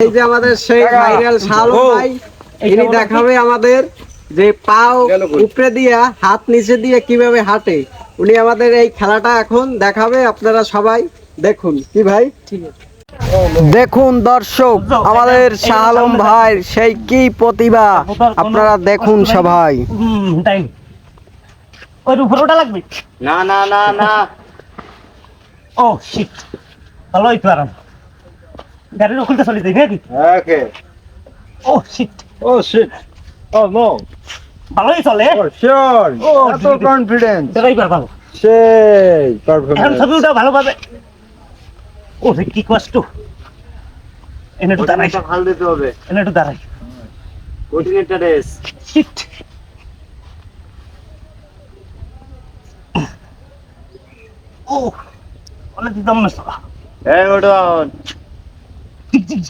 এই যে আমাদের সেই ভাইরাল শালম ভাই, ইনি দেখাবে আমাদের যে পাও উপরে দিয়া হাত নিচে দিয়ে কিভাবে হাঁটে। উনি আমাদের এই খেলাটা এখন দেখাবে, আপনারা সবাই দেখুন। কি ভাই? ঠিক আছে, দেখুন দর্শক, আমাদের শাহ আলম ভাই সেই কি প্রতিভা, আপনারা দেখুন সবাই। ওই উপরটা লাগবে না না না না, ও শিট, ভালো হইতো আরাম গাড়ির ওখানটা চলে যাই নাকি? ওকে, ও শিট, ও শিট, ও নো, ভালোই চলে। ও শিওর, ও এত কনফিডেন্স, ড্রাইভার ভালো, সেই এখন পারফরম্যান্স। ছবিটা ভালোভাবে। ও রে কি কষ্ট, এনে একটু দাঁড়াই, ভাল দিতে হবে, এনে একটু দাঁড়াই। কঠিন একটা রেস। শিট, ও অনেক দিতাম না। এই ওঠুন। ঠিক ঠিক